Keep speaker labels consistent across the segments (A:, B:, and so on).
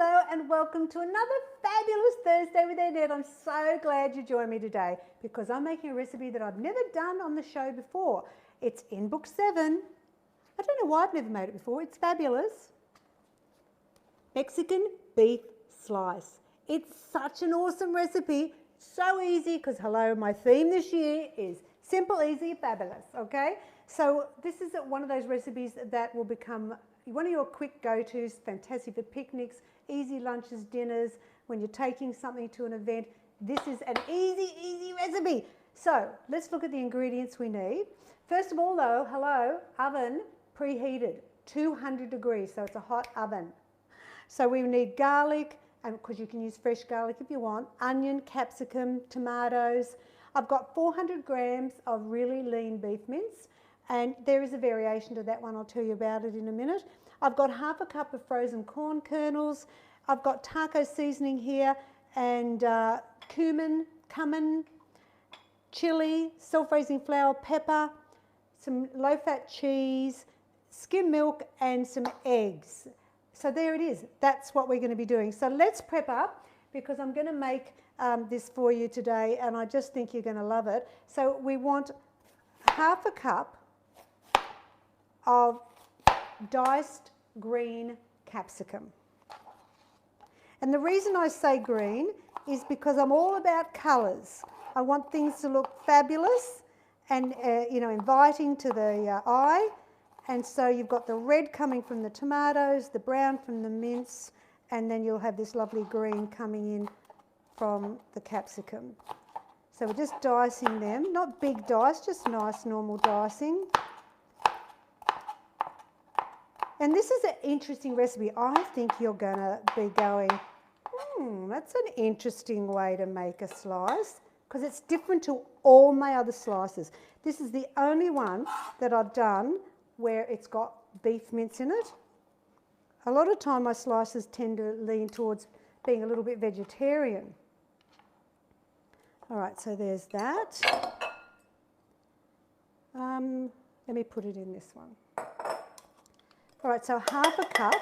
A: Hello and welcome to another fabulous Thursday with Annette. I'm so glad you joined me today because I'm making a recipe that I've never done on the show before. It's in book 7. I don't know why I've never made it before. It's fabulous. Mexican beef slice. It's such an awesome recipe. So easy because, hello, my theme this year is simple, easy, fabulous, okay? So this is one of those recipes that will become one of your quick go-tos, fantastic for picnics, easy lunches, dinners, when you're taking something to an event. This is an easy recipe. So let's look at the ingredients we need. First of all though, hello, oven preheated, 200 degrees, so it's a hot oven. So we need garlic, and because you can use fresh garlic if you want, onion, capsicum, tomatoes. I've got 400 grams of really lean beef mince. And there is a variation to that one, I'll tell you about it in a minute. I've got half a cup of frozen corn kernels. I've got taco seasoning here and cumin, chili, self-raising flour, pepper, some low-fat cheese, skim milk and some eggs. So there it is. That's what we're going to be doing. So let's prep up because I'm going to make this for you today and I just think you're going to love it. So we want half a cup of diced green capsicum. And the reason I say green is because I'm all about colours. I want things to look fabulous and inviting to the eye. And so you've got the red coming from the tomatoes, the brown from the mince, and then you'll have this lovely green coming in from the capsicum. So we're just dicing them, not big dice, just nice normal dicing. And this is an interesting recipe. I think you're going to be going, that's an interesting way to make a slice because it's different to all my other slices. This is the only one that I've done where it's got beef mince in it. A lot of time my slices tend to lean towards being a little bit vegetarian. All right, so there's that. Let me put it in this one. All right, so half a cup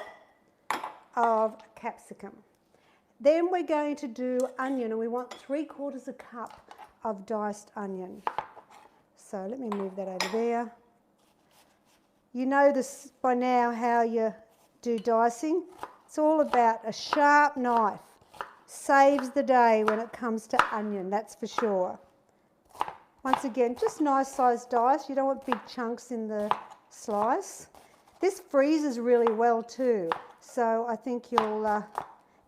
A: of capsicum. Then we're going to do onion, and we want 3/4 a cup of diced onion. So let me move that over there. You know this by now how you do dicing. It's all about a sharp knife. Saves the day when it comes to onion, that's for sure. Once again, just nice sized dice. You don't want big chunks in the slice. This freezes really well too, so I think you'll, if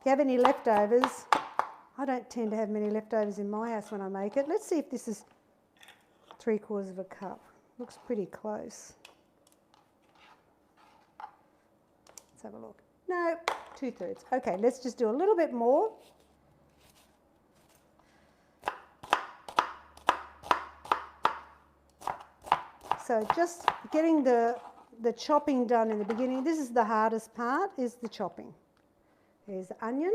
A: you have any leftovers, I don't tend to have many leftovers in my house when I make it. Let's see if this is 3/4 a cup. Looks pretty close. Let's have a look. No, 2/3. Okay, let's just do a little bit more. So just getting the chopping done in the beginning. This is the hardest part, is the chopping. There's the onion.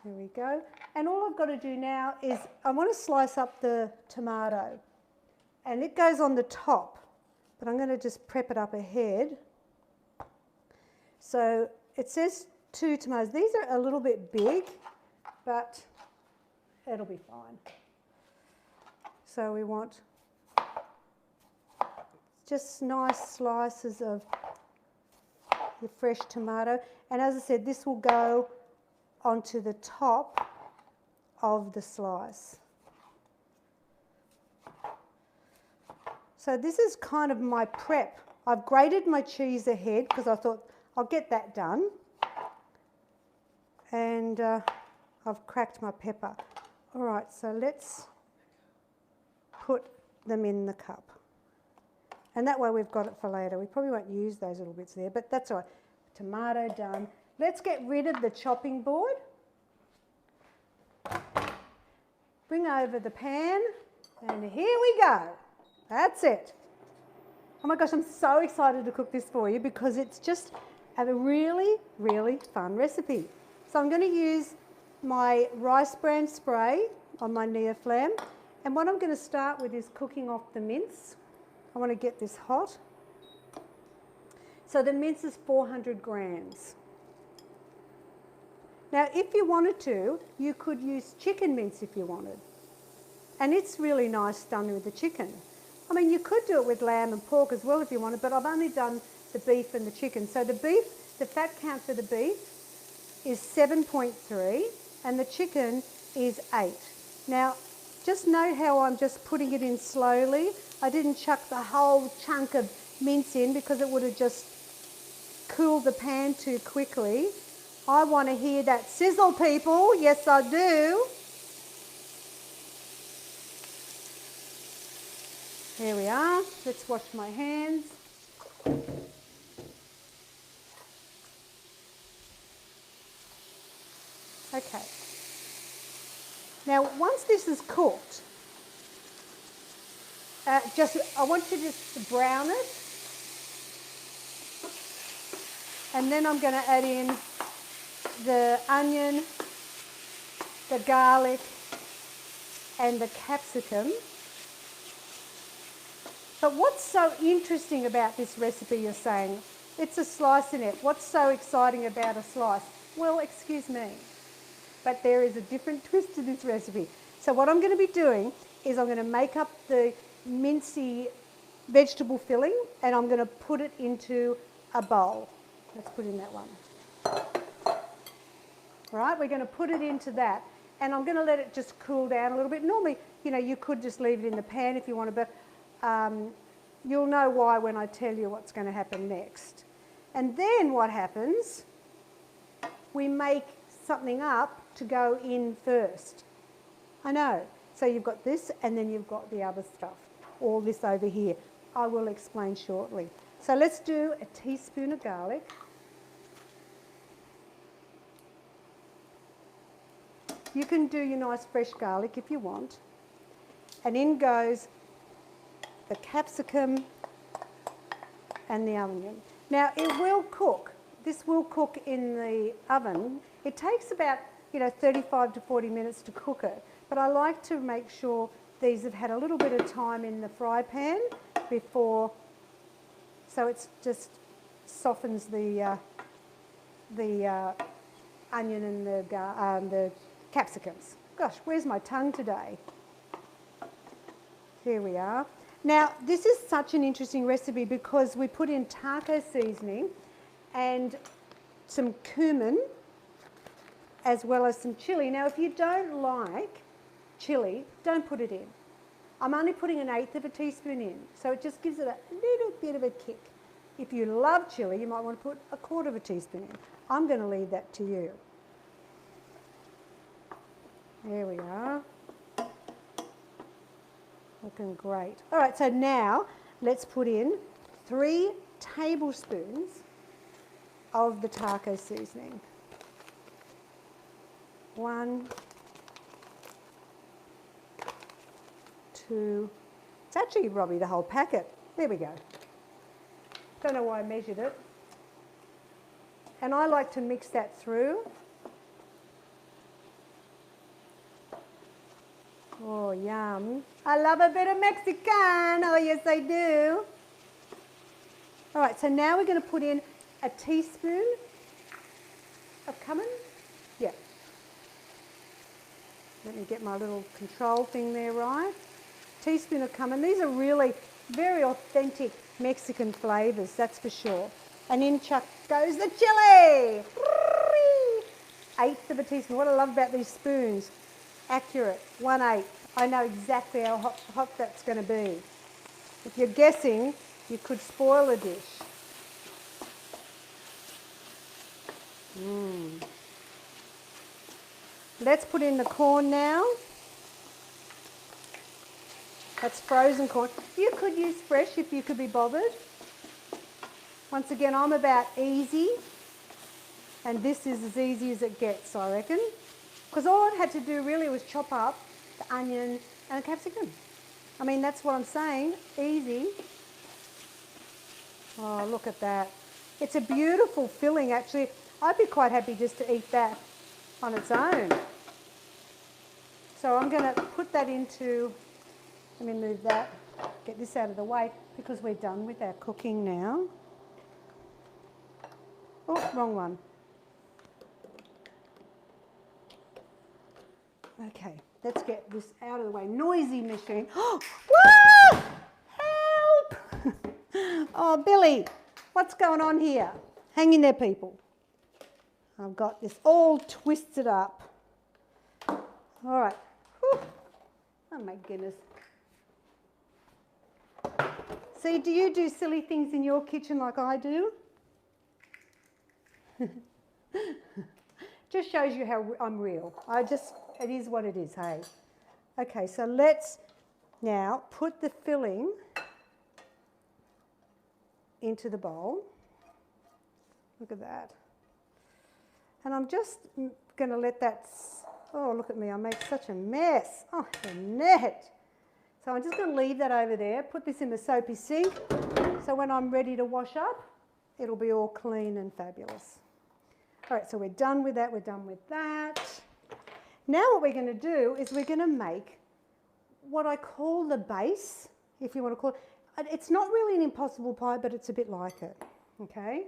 A: There we go. And all I've got to do now is I want to slice up the tomato. And it goes on the top, but I'm going to just prep it up ahead. So it says 2 tomatoes. These are a little bit big, but it'll be fine. So we want just nice slices of the fresh tomato. And as I said, this will go onto the top of the slice. So this is kind of my prep. I've grated my cheese ahead because I thought I'll get that done. And I've cracked my pepper. All right, so let's put them in the cup. And that way we've got it for later. We probably won't use those little bits there, but that's all right. Tomato done. Let's get rid of the chopping board. Bring over the pan, and here we go. That's it. Oh my gosh, I'm so excited to cook this for you because it's just a really fun recipe. So I'm going to use my rice bran spray on my Neoflam, and what I'm going to start with is cooking off the mince. I want to get this hot. So the mince is 400 grams. Now, if you wanted to, you could use chicken mince if you wanted. And it's really nice done with the chicken. I mean, you could do it with lamb and pork as well if you wanted, but I've only done the beef and the chicken. So the beef, the fat count for the beef is 7.3 and the chicken is 8. Now, just note how I'm just putting it in slowly. I didn't chuck the whole chunk of mince in because it would have just cooled the pan too quickly. I want to hear that sizzle, people. Yes, I do. Here we are. Let's wash my hands. Okay. Now, once this is cooked, I want you just to brown it. And then I'm going to add in the onion, the garlic, and the capsicum. But what's so interesting about this recipe, you're saying? It's a slice in it. What's so exciting about a slice? Well, excuse me, but there is a different twist to this recipe. So what I'm going to be doing is I'm going to make up the mincy vegetable filling and I'm going to put it into a bowl. Let's put in that one. Right, we're going to put it into that and I'm going to let it just cool down a little bit. Normally, you know, you could just leave it in the pan if you wanted, but you'll know why when I tell you what's going to happen next. And then what happens, we make something up to go in first. I know. So you've got this and then you've got the other stuff, all this over here. I will explain shortly. So let's do a teaspoon of garlic. You can do your nice fresh garlic if you want. And in goes the capsicum and the onion. Now it will cook. This will cook in the oven. It takes about 35 to 40 minutes to cook it. But I like to make sure these have had a little bit of time in the fry pan before, so it just softens the onion and the capsicums. Gosh, where's my tongue today? Here we are. Now, this is such an interesting recipe because we put in taco seasoning and some cumin as well as some chili. Now, if you don't like chili, don't put it in. I'm only putting 1/8 of a teaspoon in, so it just gives it a little bit of a kick. If you love chili, you might want to put 1/4 of a teaspoon in. I'm going to leave that to you. There we are. Looking great. All right, so now let's put in 3 tablespoons of the taco seasoning. 1, 2, it's actually probably the whole packet. There we go. Don't know why I measured it. And I like to mix that through. Oh, yum. I love a bit of Mexican. Oh, yes, I do. All right, so now we're going to put in a teaspoon of cumin. Yeah. Let me get my little control thing there right. Teaspoon of cumin. These are really very authentic Mexican flavours, that's for sure. And in chuck goes the chili. 1/8 of a teaspoon. What I love about these spoons, accurate, 1/8. I know exactly how hot that's going to be. If you're guessing, you could spoil a dish. Let's put in the corn now. That's frozen corn. You could use fresh if you could be bothered. Once again, I'm about easy, and this is as easy as it gets, I reckon. Because all I had to do really was chop up the onion and the capsicum. I mean, that's what I'm saying, easy. Oh, look at that. It's a beautiful filling, actually. I'd be quite happy just to eat that on its own. So I'm going to put that into, let me move that, get this out of the way, because we're done with our cooking now. Oh, wrong one. Okay, let's get this out of the way. Noisy machine. Oh, whoa! Help! Oh, Billy, what's going on here? Hang in there, people. I've got this all twisted up. All right. Whew. Oh, my goodness. See, do you do silly things in your kitchen like I do? Just shows you how I'm real. It is what it is, hey. Okay, so let's now put the filling into the bowl. Look at that. And I'm just going to let that, oh, look at me, I make such a mess. Oh, Annette. So I'm just going to leave that over there, put this in the soapy sink, so when I'm ready to wash up, it'll be all clean and fabulous. All right, so we're done with that, we're done with that. Now what we're going to do is we're going to make what I call the base, if you want to call it. It's not really an impossible pie, but it's a bit like it, okay?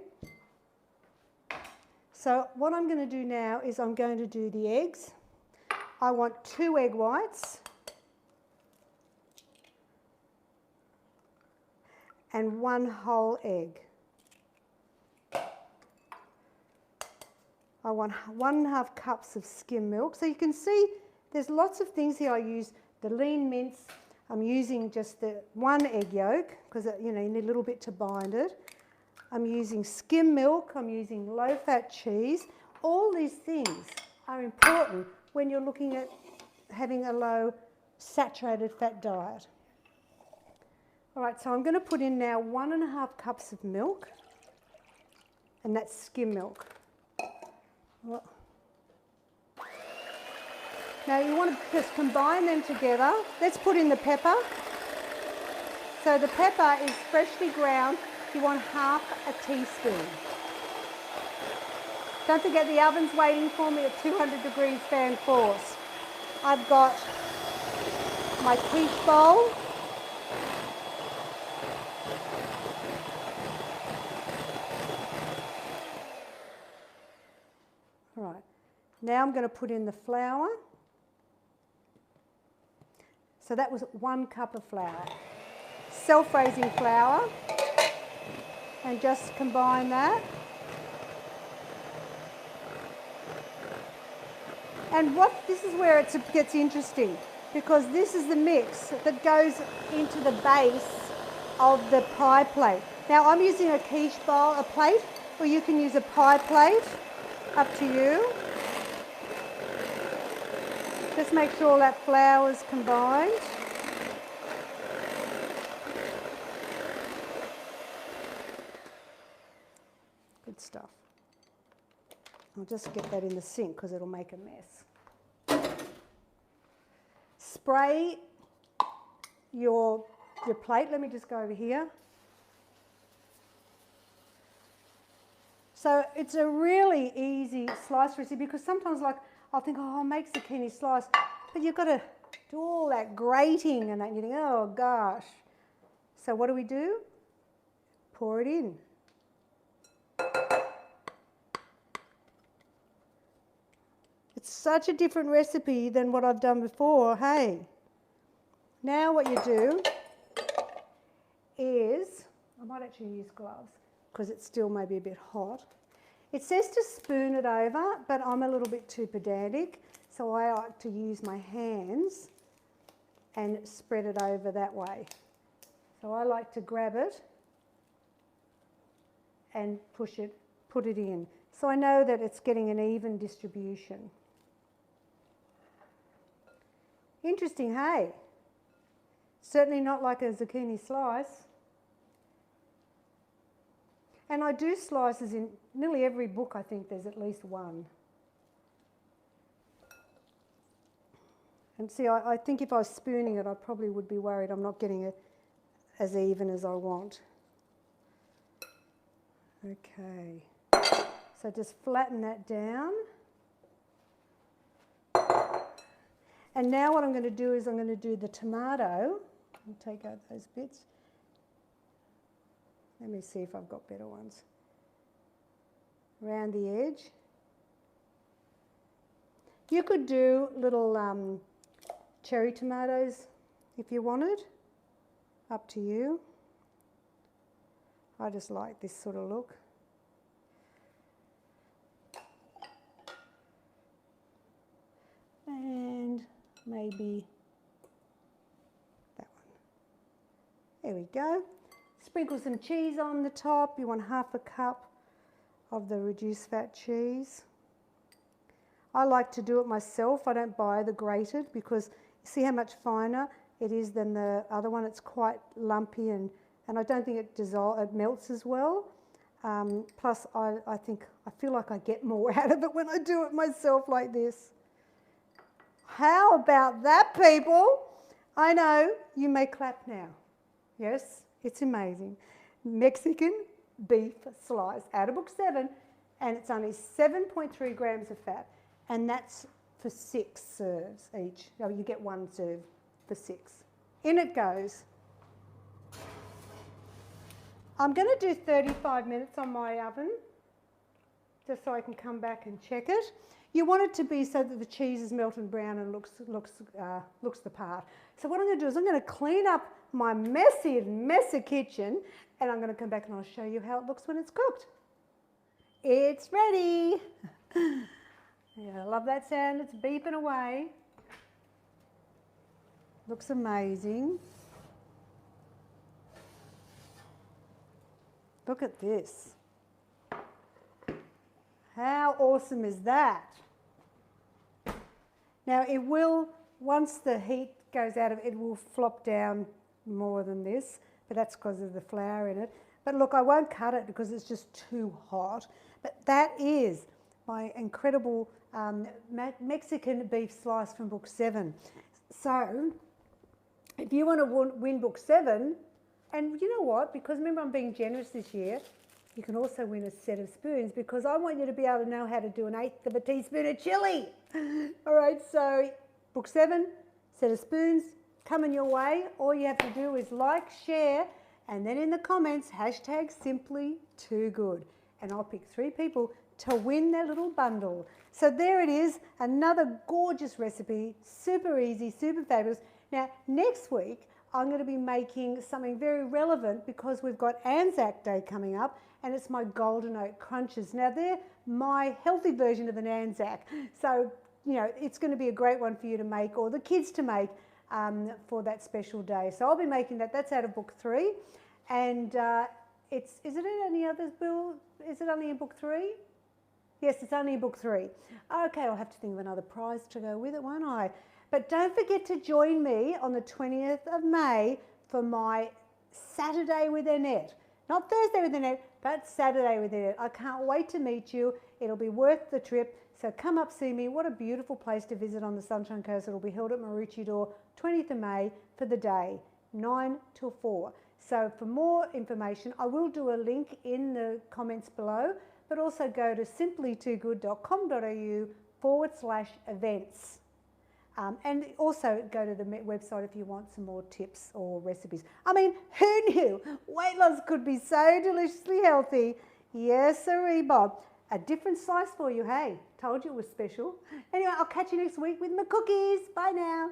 A: So what I'm going to do now is I'm going to do the eggs. I want 2 egg whites and 1 whole egg. I want 1½ cups of skim milk. So you can see there's lots of things here. I use the lean mince. I'm using just the 1 egg yolk because you need a little bit to bind it. I'm using skim milk. I'm using low-fat cheese. All these things are important when you're looking at having a low saturated fat diet. All right, so I'm going to put in now 1½ cups of milk, and that's skim milk. Now you want to just combine them together. Let's put in the pepper. So the pepper is freshly ground. You want 1/2 teaspoon. Don't forget the oven's waiting for me at 200 degrees fan force. I've got my quiche bowl. All right, now I'm going to put in the flour. So that was 1 cup of flour. Self-raising flour. And just combine that. And this is where it gets interesting, because this is the mix that goes into the base of the pie plate. Now I'm using a quiche bowl, a plate, or you can use a pie plate, up to you. Just make sure all that flour is combined. Good stuff. I'll just get that in the sink because it'll make a mess. Spray your plate. Let me just go over here. So it's a really easy slice recipe, because sometimes I'll think, oh, I'll make zucchini slice, but you've got to do all that grating and that, and you think, oh gosh. So what do? Pour it in. It's such a different recipe than what I've done before, hey. Now what you do is, I might actually use gloves because it's still maybe a bit hot. It says to spoon it over, but I'm a little bit too pedantic, so I like to use my hands and spread it over that way. So I like to grab it and put it in. So I know that it's getting an even distribution. Interesting, hey? Certainly not like a zucchini slice. And I do slices in nearly every book. I think there's at least one. And see, I think if I was spooning it, I probably would be worried I'm not getting it as even as I want. Okay. So just flatten that down. And now what I'm going to do is I'm going to do the tomato. I'll take out those bits. Let me see if I've got better ones. around the edge. You could do little cherry tomatoes if you wanted, up to you. I just like this sort of look. And maybe that one. There we go. Sprinkle some cheese on the top. You want half a cup of the reduced fat cheese. I like to do it myself. I don't buy the grated because you see how much finer it is than the other one. It's quite lumpy and I don't think it melts as well. Plus I feel like I get more out of it when I do it myself like this. How about that, people? I know, you may clap now. Yes, it's amazing. Mexican beef slice out of book 7, and it's only 7.3 grams of fat, and that's for 6 serves each. Oh, you get 1 serve for 6. In it goes. I'm going to do 35 minutes on my oven, just so I can come back and check it. You want it to be so that the cheese is melted brown and looks the part. So what I'm going to do is I'm going to clean up my messy kitchen, and I'm going to come back and I'll show you how it looks when it's cooked. It's ready. Yeah, I love that sound. It's beeping away. Looks amazing. Look at this. How awesome is that? Now it will, once the heat goes out of it, it will flop down more than this, but that's because of the flour in it. But look, I won't cut it because it's just too hot. But that is my incredible Mexican beef slice from book 7. So if you want to win book 7, and you know what, because remember I'm being generous this year, you can also win a set of spoons because I want you to be able to know how to do 1/8 of a teaspoon of chilli. All right, so book 7, set of spoons, coming your way. All you have to do is like, share, and then in the comments, hashtag simply too good. And I'll pick 3 people to win their little bundle. So there it is, another gorgeous recipe, super easy, super fabulous. Now, next week, I'm going to be making something very relevant because we've got Anzac Day coming up, and it's my golden oat crunches. Now they're my healthy version of an Anzac. So, you know, it's going to be a great one for you to make, or the kids to make for that special day. So I'll be making that. That's out of book 3. And is it in any others, Bill? Is it only in book 3? Yes, it's only in book 3. Okay, I'll have to think of another prize to go with it, won't I? But don't forget to join me on the 20th of May for my Saturday with Annette. Not Thursday with Annette, but Saturday with Annette. I can't wait to meet you. It'll be worth the trip. So come up, see me. What a beautiful place to visit on the Sunshine Coast. It'll be held at Maroochydore, 20th of May for the day, 9 till 4. So for more information, I will do a link in the comments below, but also go to simplytoogood.com.au/events. And also go to the website if you want some more tips or recipes. I mean, who knew weight loss could be so deliciously healthy? Yes, sirree, Bob. A different slice for you, hey? Told you it was special. Anyway, I'll catch you next week with my cookies. Bye now.